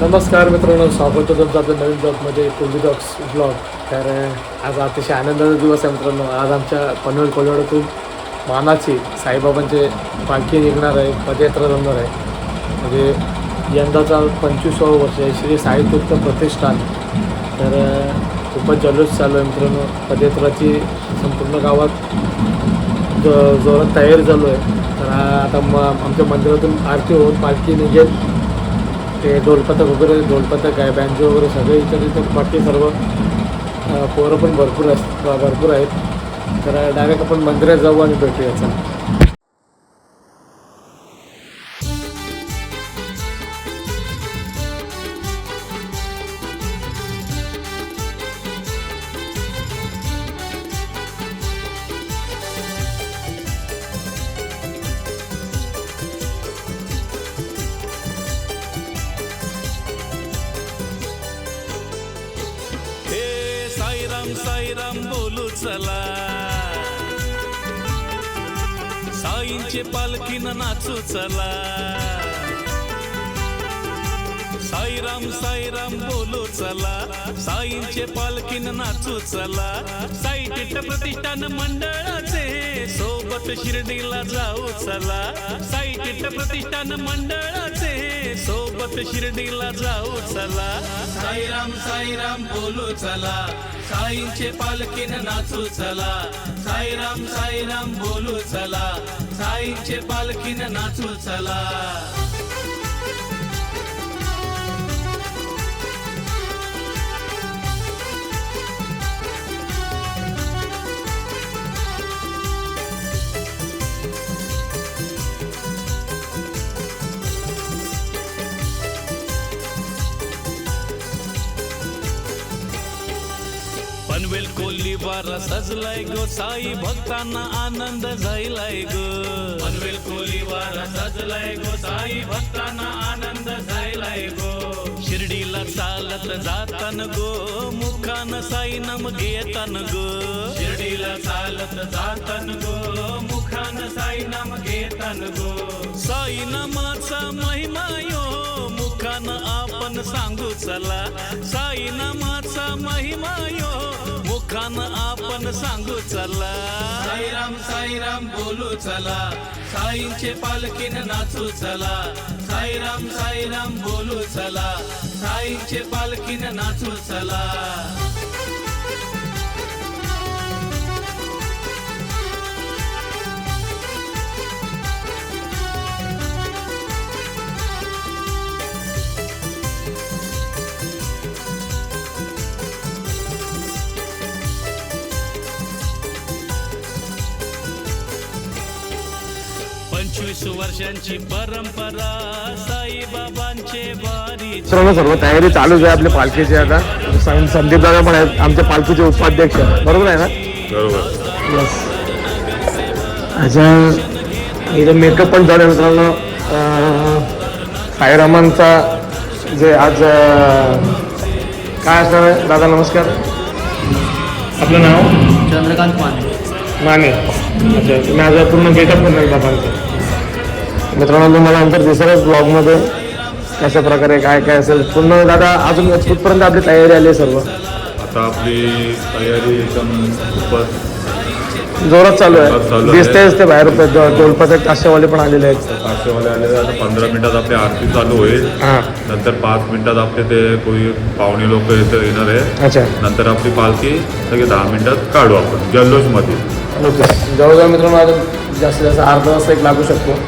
नमस्कार मित्रांनो, स्वागत आहे तुमचं आपल्या नवीन ब्लॉगमध्ये कोल्डी डॉग्स ब्लॉग. तर आज अतिशय आनंदाचा दिवस आहे मित्रांनो. आज आमच्या पनवेल कोल्हाड्यातून मानाची साईबाबांचे पालखी निघणार आहे, पदयात्रा जमणार आहे. म्हणजे यंदाचा 25वा वर्ष आहे श्री साईतीर्थ प्रतिष्ठान. तर खूपच जल्लोष चालू आहे मित्रांनो. पदयात्राची संपूर्ण गावात जोरात तयारी चालू आहे. तर आता आमच्या मंदिरातून आरती होऊन पालखी निघेल. ते ढोलपथक वगैरे, ढोलपथक आहे, बँजो वगैरे सगळे इथं बाकी सर्व पोरं पण भरपूर आहेत. तर डायरेक्ट आपण मंदिरात जाऊ आणि भेटूया. चला. साईराम बोलू चला, साईंचे पालखीनं नाचू चला. साईराम बोलू चला, साईंचे पालखीनं नाचू चला. साईतीर्थ प्रतिष्ठान मंडळाचे सोबत शिर्डीला जाऊ चला. साईतीर्थ प्रतिष्ठान मंडळाचे सोबत शिर्डीला जाऊ चला. साईराम बोलू चला, साईंचे पालखीनं नाचू चला. साईराम बोलू चला, साईंचे पालखीनं नाचू चला. पनवेल कोलीवारा सजलाय गो, साई भक्तांना आनंद झालाय गो. पनवेल कोलीवारा सजलाय गो, साई भक्तांना आनंद झालाय गो. शिर्डीला चालत जातान गो, मुखान साई नाम घेतान गो. शिर्डीला चालत जातान गो, मुखान साई नाम घेतान गो. साई नामाचा महिमा यो मुखान आपण सांगू चला. साई नामाचा महिमा यो मुखान आपण सांगू चला. साईराम बोलू चला, साईंचे पालखीनं नाचू चला. साईराम बोलू चला, साईंचे पालखीनं नाचू चला. वर्षांची परंपरा साईबाबांचे वारी. सर्व तयारी चालूच आहे आपल्या पालखीची. आता संदीप दादा पण आहेत आमच्या पालखीचे उपाध्यक्ष, बरोबर आहे ना? बरोबर. यस. अच्छा, इथं मेकअप पण झालं मित्रांनो. साईरामांचा जे आज काय असणार आहे दादा? नमस्कार, आपलं नाव? चंद्रकांत माने. अच्छा, तुम्ही आज पूर्ण गेटअप करणार बाबांचं. मित्रांनो, तुम्हाला नंतर दिसेलच ब्लॉगमध्ये कशा प्रकारे काय काय असेल पूर्ण. दादा, अजून कुठपर्यंत आपली तयारी आली आहे? सर्व आता आपली तयारी एकदम खूपच जोरात चालू आहे. दिसतेच ते बाहेर ढोलपथक काश्यवाले पण आलेले आहेत. काश्यवाले आलेले. आता 15 मिनिटात आपली आरती चालू होईल. नंतर 5 मिनिटात आपले ते कोणी पाहुणे लोक इथं येणार आहे. अच्छा. नंतर आपली पालखी सगळे 10 मिनिटात काढू आपण जल्लोषमध्ये. ओके. जवळजवळ मित्रांनो आता जास्तीत जास्त अर्धा तास एक लागू शकतो.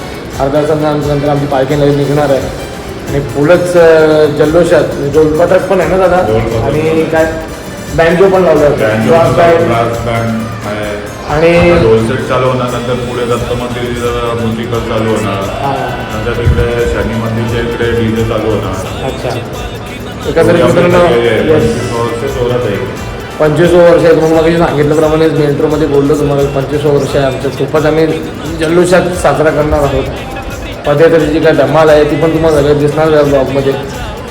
अर्धा तासानंतर आमची पालखी निघणार आहे. आणि फुलच जल्लोषात ढोलपथक पण आहे ना दादा? आणि काय बँजो पण लावला आणि ढोल सेट चालू होणार. नंतर पुढे दत्त मंदिर म्युझिकल चालू होणार. नंतर तिकडे शनी मंदिरच्या इकडे डीजे चालू होणार. अच्छा. एकंदरीत मित्रांनो 25 वर्ष आहेत. म्हणून मला सांगितल्याप्रमाणे मेट्रोमध्ये बोललो तुम्हाला 25 वर्ष आहे आमच्या. खूपच आम्ही जल्लोषात साजरा करणार आहोत. पदयात्रेची जी काय धमाल आहे ती पण तुम्हाला सगळं दिसणार आहे ब्लॉगमध्ये.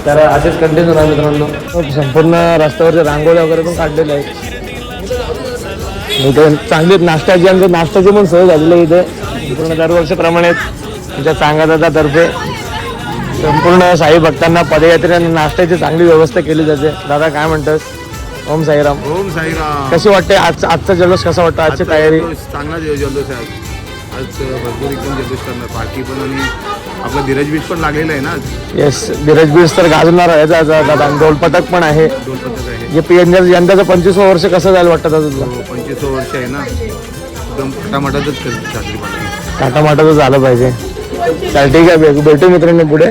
तर असेच कंटिन्यू होणार मित्रांनो. संपूर्ण रस्त्यावरच्या रांगोळ्या वगैरे पण काढलेल्या आहेत. इथे चांगली नाश्त्याची पण सोय झालेली आहे इथे. पूर्ण दरवर्षीप्रमाणे आमच्या चांगादादातर्फे संपूर्ण साई भक्तांना पदयात्रे आणि नाश्त्याची चांगली व्यवस्था केली जाते. दादा काय म्हणतोस? ओम साईराम. ओम साईराम. कशी वाटते आजचा जल्लोष कसा वाटतं? आजची तयारी चांगला जल्लोष आहे आज भरपूर एकदम जल्लोष करणार पार्टी पण आणि आपला धीरज बीच पण लागलेला आहे ना आज. येस, धीरज बीज तर गाजवणार आहे दादा. ढोलपथक पण आहे. दोन पथक आहे. यंदाचं 25वं वर्ष कसं जायला वाटतं दादा तुला? 25 वर्ष आहे ना एकदम खटामटातच साजरी पार्टी. टाटामाटाचं झालं पाहिजे. चल ठीक आहे, भेटू मित्रांनो पुढे.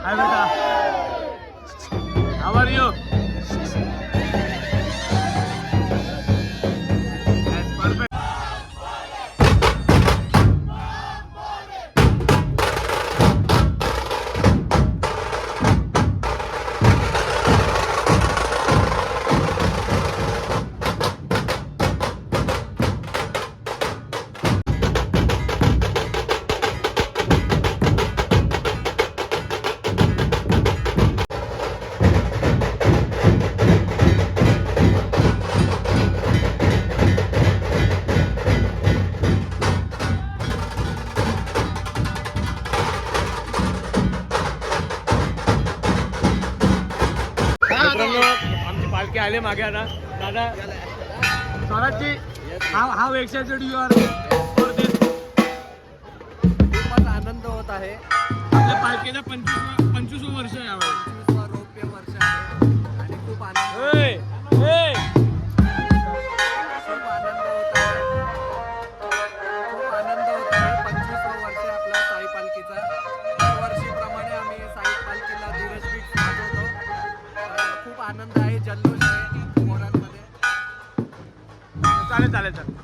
हाय बेटा, हाउ आर यू? परफेक्ट. मित्रांनो, आमची पालखी आले मागे आता. दादा स्वराजची हाव एक्साइटेड यू आर फॉर दिस? खूपच आनंद होत आहे. आपल्या पालखीला 25 वर्ष आहे यावेळी. 25वा रौप्य वर्ष आहे आणि खूप आनंद होत आहे. खूप आनंद होत आहे. 25वा वर्ष आपला साई पालखीचा. दरवर्षीप्रमाणे आम्ही साई पालखीला धीरज पीठ वाजवतो. खूप आनंद आहे, जल्लोष आहे पोरांमध्ये. चालेल चालेल चालेल.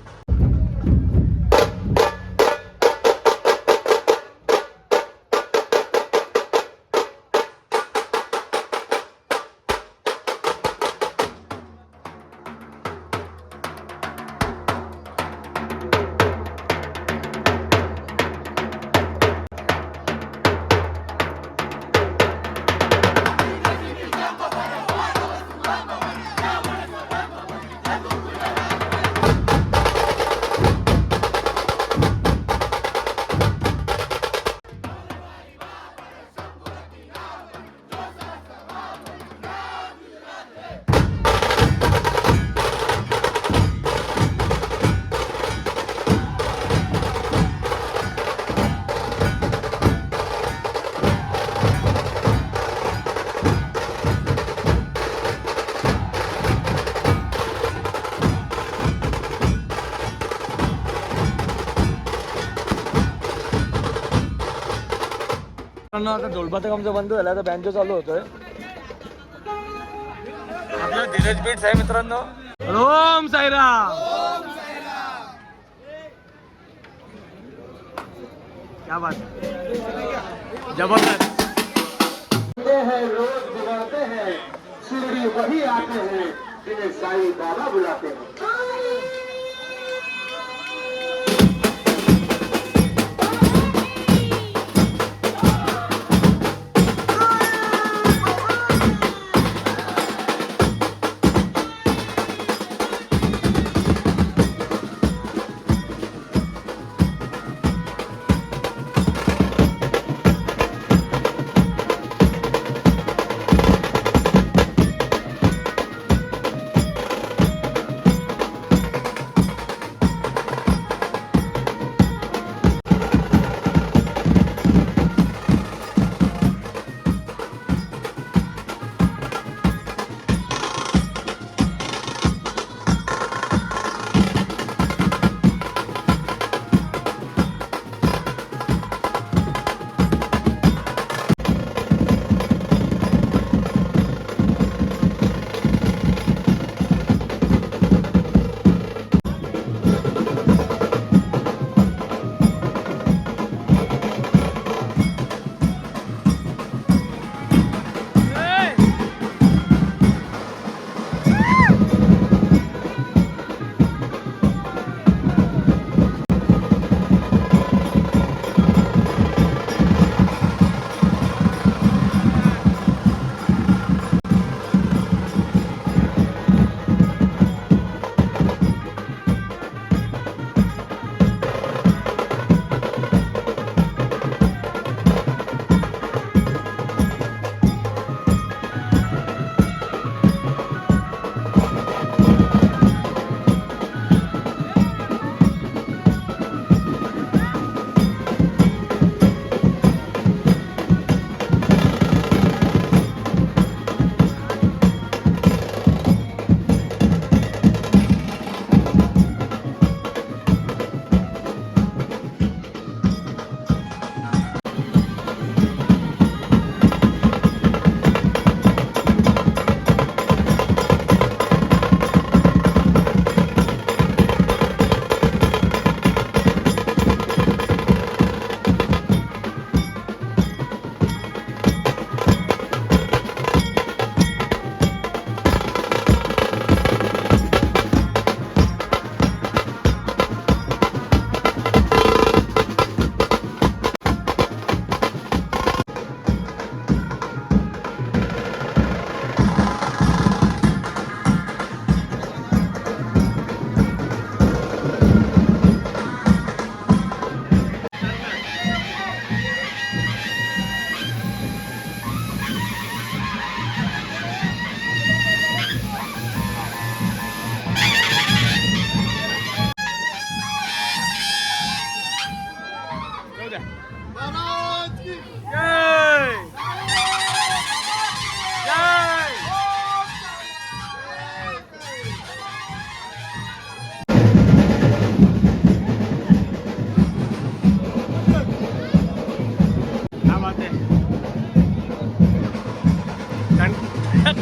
आता ढोलबाचा कामचा बंद झाला, आता बँजो चालू होतोय. आपला धीरज बीट्स आहे मित्रांनो. ओम साईराम. क्या बात है, जबरदस्त. हैं रोज बिगड़ते हैं, शिरडी वही आते हैं जिन्हें साईं बाबा बुलाते हैं.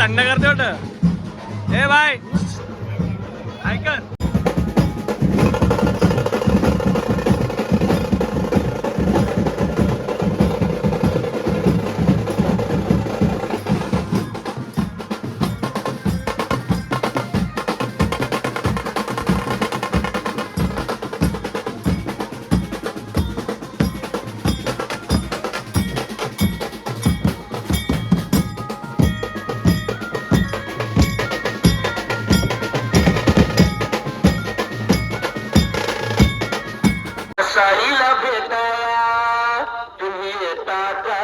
थंड करते वाटत. ए बाय ऐकन. साईला भेटाया तुम्ही येता का?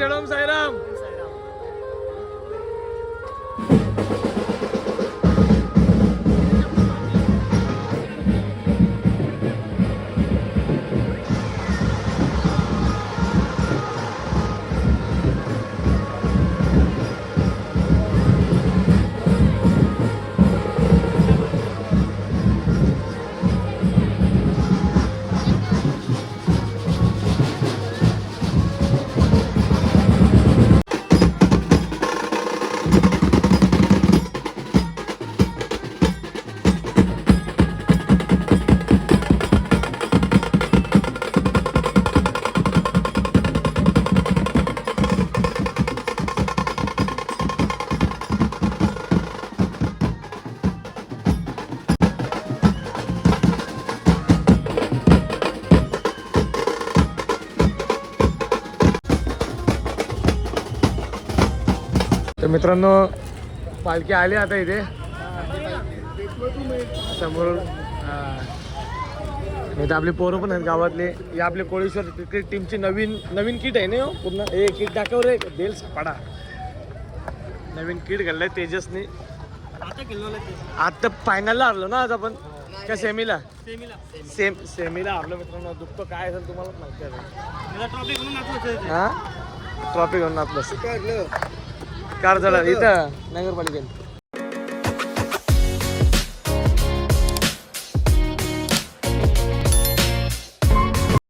अरुण साईराम. तर मित्रांनो पालखी आली आता इथे समोर. नाही तर आपले पोरं पण आहेत गावातले. हे आपले कोळेश्वर क्रिकेट टीमची नवीन किट आहे ना हो पूर्ण. हे किट दाखव रे देल पाडा. नवीन किट घाललाय तेजसने. आता फायनलला हरलो ना आज आपण का सेमीला? सेमीला हरलो मित्रांनो. दुखतो काय असेल तुम्हालाच माहिती आहे. हा ट्रॉफी घेऊन नाचलं कार झाला इथं नगरपालिकेत.